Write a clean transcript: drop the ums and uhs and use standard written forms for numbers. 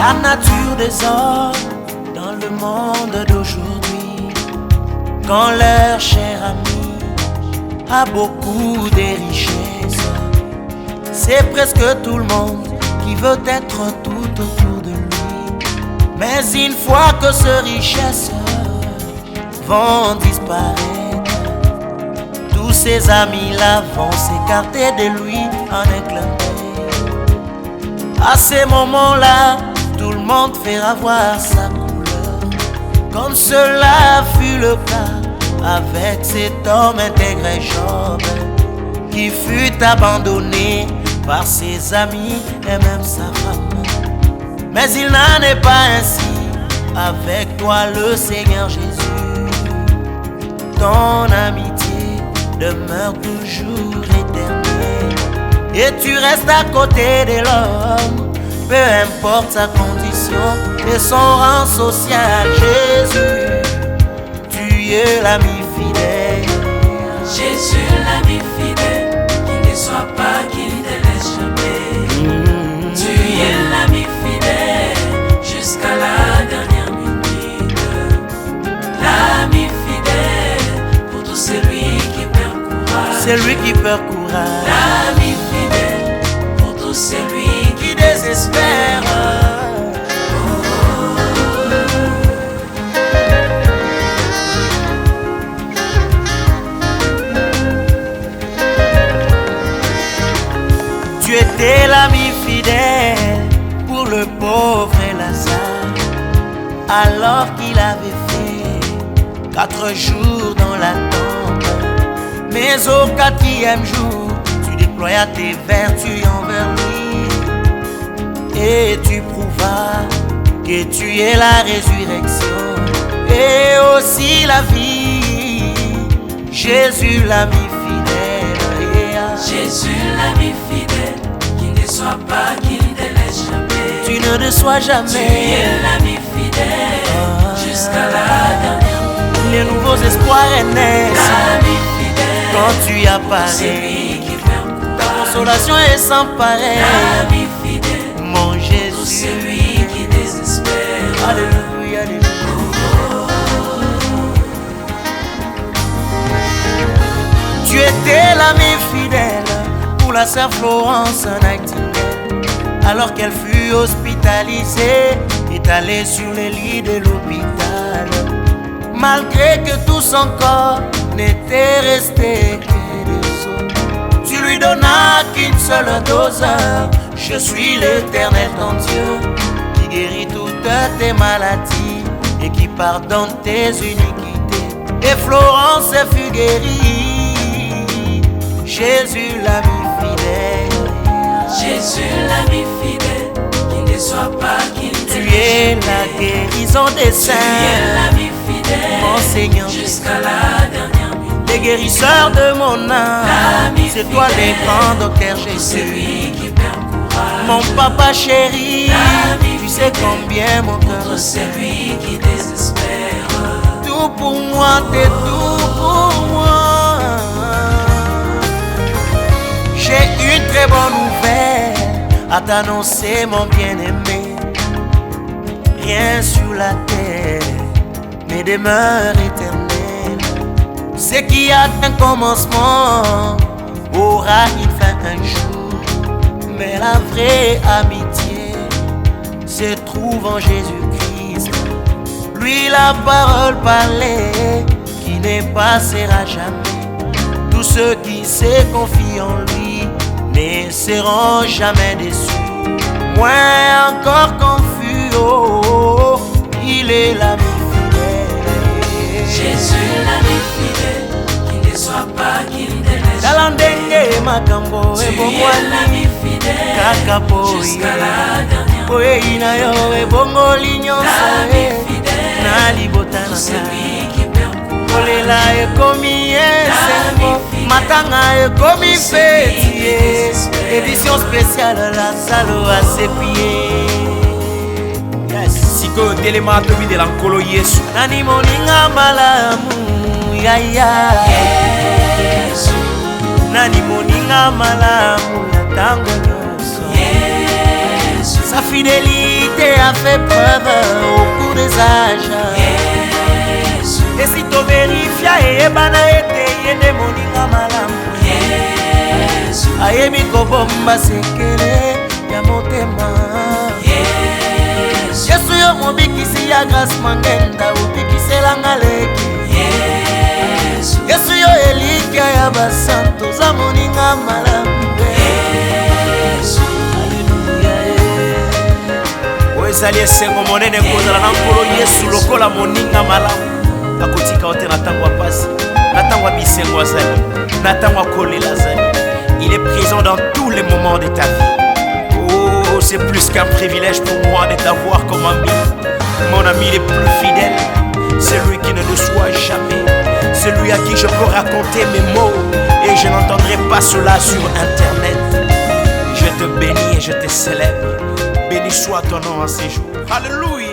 La nature des hommes dans le monde d'aujourd'hui, quand leur cher ami a beaucoup de richesses, c'est presque tout le monde qui veut être tout autour de lui. Mais une fois que ces richesses vont disparaître, tous ses amis-là vont s'écarter de lui en un clin d'œil. À ces moments-là, tout le monde fera voir sa couleur, comme cela fut le cas avec cet homme intégré Job, qui fut abandonné par ses amis et même sa femme. Mais il n'en est pas ainsi avec toi, le Seigneur Jésus. Ton amitié demeure toujours éternelle et tu restes à côté de l'homme, peu importe sa condition et son rang social. Jésus, tu es l'ami fidèle. Jésus, l'ami fidèle, qui ne soit pas, qui ne te laisse jamais. Tu es l'ami fidèle jusqu'à la dernière minute. L'ami fidèle pour tout celui qui perd courage. Celui qui perd courage. L'ami fidèle pour tout celui qui désespère. Tu étais l'ami fidèle pour le pauvre Lazare, alors qu'il avait fait 4 jours dans la tombe. Mais au 4e jour, tu déployas tes vertus envers lui et tu prouvas que tu es la résurrection et aussi la vie. Jésus l'ami fidèle. Jésus l'ami fidèle, qui ne soit pas, qui ne te laisse jamais. Tu ne déçois jamais. Tu es l'ami fidèle jusqu'à la dernière minute. Les nouveaux espoirs naissent L'ami fidèle quand tu apparais. Celui qui perd courage. Ta consolation est sans pareil. L'ami fidèle Mon pour Jésus. celui qui désespère. Alléluia, alléluia. Tu étais l'ami fidèle pour la sœur Florence Nightingale, alors qu'elle fut hospitalisée, étalée sur les lits de l'hôpital. Malgré que tout son corps n'était resté que des os, tu lui donnas qu'une seule dose. Je suis l'Éternel ton Dieu, qui guérit toutes tes maladies et qui pardonne tes iniquités. Et Florence fut guérie. Jésus l'ami fidèle. Jésus l'ami fidèle, qui ne soit pas, qui ne te Tu laisse es jamais. la guérison des Tu saints, es l'ami fidèle, mon Seigneur jusqu'à la dernière minute. les guérisseurs de mon âme. L'ami C'est toi le fidèle, grand docteur pour Jésus, celui qui perd courage. mon papa chéri. L'ami Tu sais fidèle, combien mon pour cœur celui qui désespère. tout pour moi, t'es tout pour moi. J'ai une très bonne nouvelle à t'annoncer, mon bien-aimé. Rien sur la terre ne demeure éternel. Ce qui a un commencement aura une fin un jour. Mais la vraie amitié se trouve en Jésus-Christ. Lui la parole parlée qui ne passera jamais. Tous ceux qui se confient en lui ne seront jamais déçus. Moins encore confus, oh, oh, il est l'ami fidèle. Jésus l'ami fidèle, qui ne soit pas, qui ne te laisse jamais. Talandenge makambo Tu es ebongwani l'ami fidèle kaka boye. jusqu'à la dernière minute. Boye na yo ebongoli nyonso L'ami fidèle na libota na pour ngai. celui qui perd courage. kolela ekomi esengo, matanga ekomi feti. Édition spéciale Lazaro asepie. Sikoyo telema tobi de la nkolo Yesu. Nani moninga malamu yaya. Yesu, Nani moninga malamu ya tango nyonso. Yesu, Sa fidélité fidélité a fait preuve au cours des âges. Et si tu vérifies, ebana ete yende moninga malamu. Ayebi kobomba sekele ya motema. Yesu yo mobikisi ya grâce mangenda obikiselanga leki. Yesu yo elikia ya basanto za moninga malamu. ezali esengo monene kozala na nkolo Yesu lokola moninga malamu akotika ote na ntango ya pasi na ntango ya bisengo azali na ntango ya kolela azali. Il est présent dans tous les moments de ta vie. Oh, c'est plus qu'un privilège pour moi de t'avoir comme ami. Mon ami le plus fidèle, celui qui ne déçoit jamais, celui à qui je peux raconter mes mots et je n'entendrai pas cela sur internet. Je te bénis et je te célèbre. Béni soit ton nom en ces jours. Alléluia.